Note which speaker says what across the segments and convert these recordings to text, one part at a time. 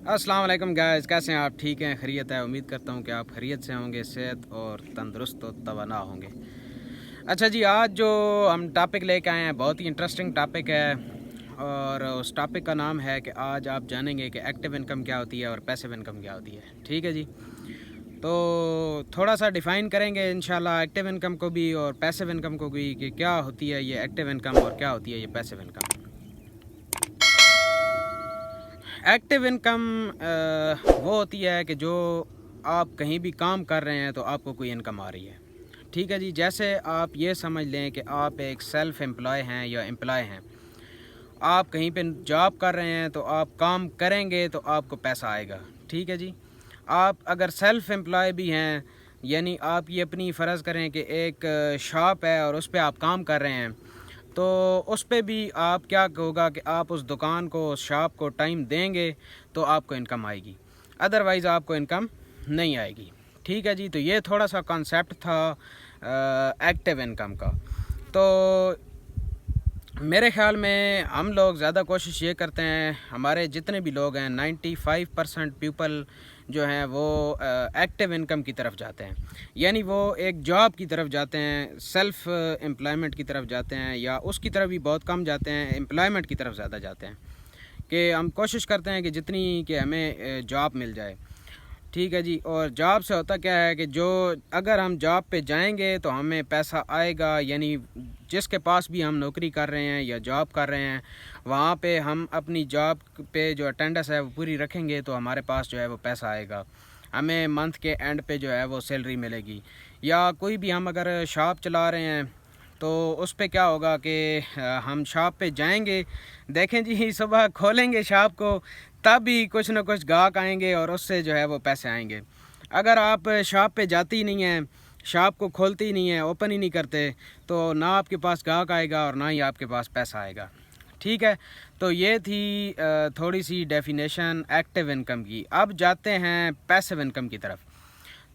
Speaker 1: अस्सलाम वालेकुम गाइस, कैसे हैं आप? ठीक हैं, खैरियत है? उम्मीद करता हूं कि आप खैरियत से होंगे, सेहत और तंदुरुस्त और तवाना होंगे। अच्छा जी, आज जो हम टॉपिक लेके आए हैं बहुत ही इंटरेस्टिंग टॉपिक है और उस टॉपिक का नाम है कि आज आप जानेंगे कि एक्टिव इनकम क्या होती है और पैसिव इनकम क्या होती है। ठीक है जी, तो थोड़ा सा डिफ़ाइन करेंगे इंशाल्लाह एक्टिव इनकम को भी और पैसिव इनकम को भी कि क्या होती है ये एक्टिव इनकम और क्या होती है ये पैसिव इनकम। एक्टिव इनकम वो होती है कि जो आप कहीं भी काम कर रहे हैं तो आपको कोई इनकम आ रही है। ठीक है जी, जैसे आप ये समझ लें कि आप एक सेल्फ एम्प्लॉय हैं या एम्प्लॉय हैं, आप कहीं पे जॉब कर रहे हैं तो आप काम करेंगे तो आपको पैसा आएगा। ठीक है जी, आप अगर सेल्फ एम्प्लॉय भी हैं, यानी आप ये अपनी फ़र्ज़ करें कि एक शॉप है और उस पर आप काम कर रहे हैं, तो उस पे भी आप क्या होगा कि आप उस दुकान को, उस शॉप को टाइम देंगे तो आपको इनकम आएगी, अदरवाइज़ आपको इनकम नहीं आएगी। ठीक है जी, तो ये थोड़ा सा कॉन्सेप्ट था एक्टिव इनकम का। तो मेरे ख़्याल में हम लोग ज़्यादा कोशिश ये करते हैं, हमारे जितने भी लोग हैं 95% पीपल जो हैं वो एक्टिव इनकम की तरफ जाते हैं, यानी वो एक जॉब की तरफ जाते हैं, सेल्फ़ एम्प्लॉयमेंट की तरफ जाते हैं, या उसकी तरफ भी बहुत कम जाते हैं, एम्प्लॉयमेंट की तरफ ज़्यादा जाते हैं कि हम कोशिश करते हैं कि जितनी कि हमें जॉब मिल जाए। ठीक है जी, और जॉब से होता क्या है कि जो अगर हम जॉब पे जाएंगे तो हमें पैसा आएगा, यानी जिसके पास भी हम नौकरी कर रहे हैं या जॉब कर रहे हैं वहाँ पे हम अपनी जॉब पे जो अटेंडेंस है वो पूरी रखेंगे तो हमारे पास जो है वो पैसा आएगा, हमें मंथ के एंड पे जो है वो सैलरी मिलेगी। या कोई भी हम अगर शॉप चला रहे हैं तो उस पे क्या होगा कि हम शॉप पे जाएंगे, देखें जी सुबह खोलेंगे शॉप को तब भी कुछ ना कुछ गाहक आएंगे और उससे जो है वो पैसे आएंगे। अगर आप शॉप पे जाती ही नहीं हैं, शॉप को खोलते ही नहीं है, ओपन ही नहीं करते, तो ना आपके पास गाहक आएगा और ना ही आपके पास पैसा आएगा। ठीक है, तो ये थी थोड़ी सी डेफिनेशन एक्टिव इनकम की। अब जाते हैं पैसिव इनकम की तरफ।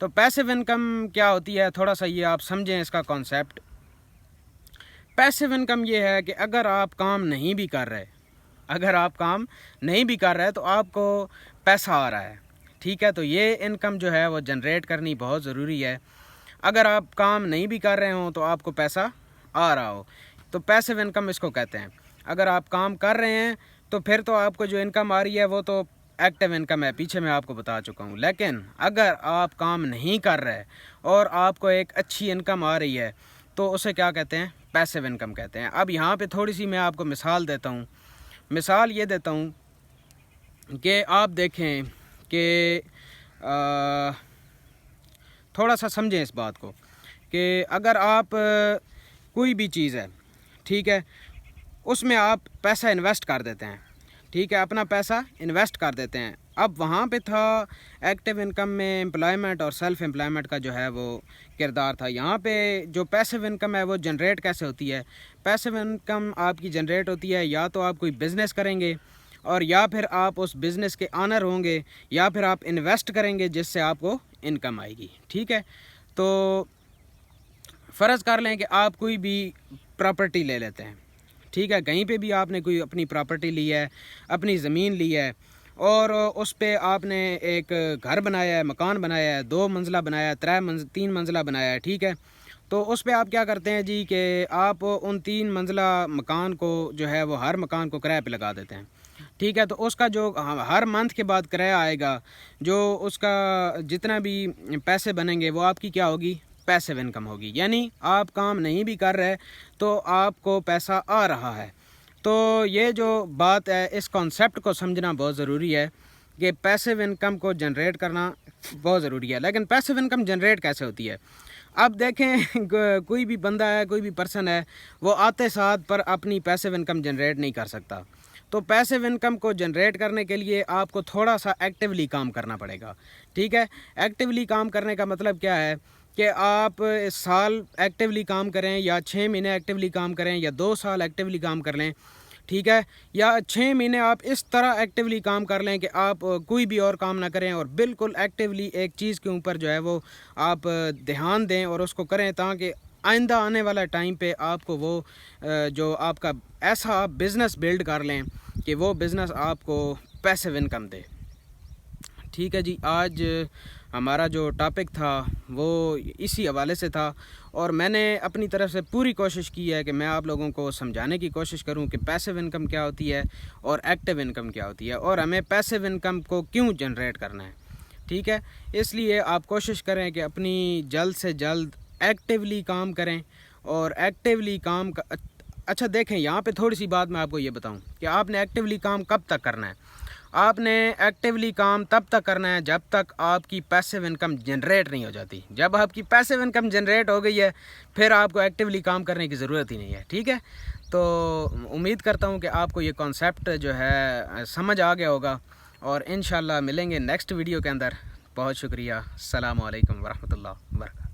Speaker 1: तो पैसिव इनकम क्या होती है, थोड़ा सा ये आप समझें इसका कॉन्सेप्ट। पैसिव इनकम ये है कि अगर आप काम नहीं भी कर रहे, अगर आप काम नहीं भी कर रहे तो आपको पैसा आ रहा है। ठीक है, तो ये इनकम जो है वो जनरेट करनी बहुत ज़रूरी है। अगर आप काम नहीं भी कर रहे हो तो आपको पैसा आ रहा हो, तो पैसिव इनकम इसको कहते हैं। अगर आप काम कर रहे हैं तो फिर तो आपको जो इनकम आ रही है वो तो एक्टिव इनकम है, पीछे मैं आपको बता चुका हूँ। लेकिन अगर आप काम नहीं कर रहे और आपको एक अच्छी इनकम आ रही है तो उसे क्या कहते हैं, पैसिव इनकम कहते हैं। अब यहाँ पे थोड़ी सी मैं आपको मिसाल देता हूँ। मिसाल ये देता हूँ कि आप देखें कि थोड़ा सा समझें इस बात को कि अगर आप कोई भी चीज़ है, ठीक है, उसमें आप पैसा इन्वेस्ट कर देते हैं, ठीक है, अपना पैसा इन्वेस्ट कर देते हैं। अब वहाँ पे था एक्टिव इनकम में एम्प्लॉयमेंट और सेल्फ़ एम्प्लॉयमेंट का जो है वो किरदार था। यहाँ पे जो पैसिव इनकम है वो जनरेट कैसे होती है? पैसिव इनकम आपकी जनरेट होती है या तो आप कोई बिज़नेस करेंगे और या फिर आप उस बिज़नेस के ऑनर होंगे, या फिर आप इन्वेस्ट करेंगे जिससे आपको इनकम आएगी। ठीक है, तो फ़र्ज़ कर लें कि आप कोई भी प्रॉपर्टी ले लेते हैं। ठीक है, कहीं पे भी आपने कोई अपनी प्रॉपर्टी ली है, अपनी ज़मीन ली है और उस पे आपने एक घर बनाया है, मकान बनाया है, 2 मंजिला बनाया है, 3 मंजिला बनाया है। ठीक है, तो उस पे आप क्या करते हैं जी कि आप उन 3 मंजिला मकान को जो है वो हर मकान को किराए पे लगा देते हैं। ठीक है, तो उसका जो हर मंथ के बाद किराया आएगा, जो उसका जितना भी पैसे बनेंगे वो आपकी क्या होगी, पैसिव इनकम होगी। यानी आप काम नहीं भी कर रहे तो आपको पैसा आ रहा है। तो ये जो बात है, इस कॉन्सेप्ट को समझना बहुत ज़रूरी है कि पैसिव इनकम को जनरेट करना बहुत ज़रूरी है। लेकिन पैसिव इनकम जनरेट कैसे होती है? अब देखें कोई भी बंदा है, कोई भी पर्सन है, वो आते साथ पर अपनी पैसिव इनकम जनरेट नहीं कर सकता। तो पैसिव इनकम को जनरेट करने के लिए आपको थोड़ा सा एक्टिवली काम करना पड़ेगा। ठीक है, एक्टिवली काम करने का मतलब क्या है कि आप साल एक्टिवली काम करें या 6 महीने एक्टिवली काम करें या 2 साल एक्टिवली काम कर लें। ठीक है, या 6 महीने आप इस तरह एक्टिवली काम कर लें कि आप कोई भी और काम ना करें और बिल्कुल एक्टिवली एक चीज़ के ऊपर जो है वो आप ध्यान दें और उसको करें, ताकि आइंदा आने वाला टाइम पे आपको वो जो आपका ऐसा बिज़नेस बिल्ड कर लें कि वो बिज़नेस आपको पैसिव इनकम दे। ٹھیک ہے جی، آج ہمارا جو ٹاپک تھا وہ اسی حوالے سے تھا، اور میں نے اپنی طرف سے پوری کوشش کی ہے کہ میں آپ لوگوں کو سمجھانے کی کوشش کروں کہ پیسیو انکم کیا ہوتی ہے اور ایکٹیو انکم کیا ہوتی ہے، اور ہمیں پیسیو انکم کو کیوں جنریٹ کرنا ہے. ٹھیک ہے، اس لیے آپ کوشش کریں کہ اپنی جلد سے جلد ایکٹیولی کام کریں. اور ایکٹیولی کام کا اچھا دیکھیں، یہاں پہ تھوڑی سی بات میں آپ کو یہ بتاؤں کہ آپ نے ایکٹیولی کام کب تک کرنا ہے. آپ نے ایکٹیولی کام تب تک کرنا ہے جب تک آپ کی پیسیو انکم جنریٹ نہیں ہو جاتی. جب آپ کی پیسیو انکم جنریٹ ہو گئی ہے پھر آپ کو ایکٹیولی کام کرنے کی ضرورت ہی نہیں ہے. ٹھیک ہے، تو امید کرتا ہوں کہ آپ کو یہ کانسیپٹ جو ہے سمجھ آ گیا ہوگا، اور انشاءاللہ ملیں گے نیکسٹ ویڈیو کے اندر. بہت شکریہ. السلام علیکم ورحمۃ اللہ وبرکاتہ.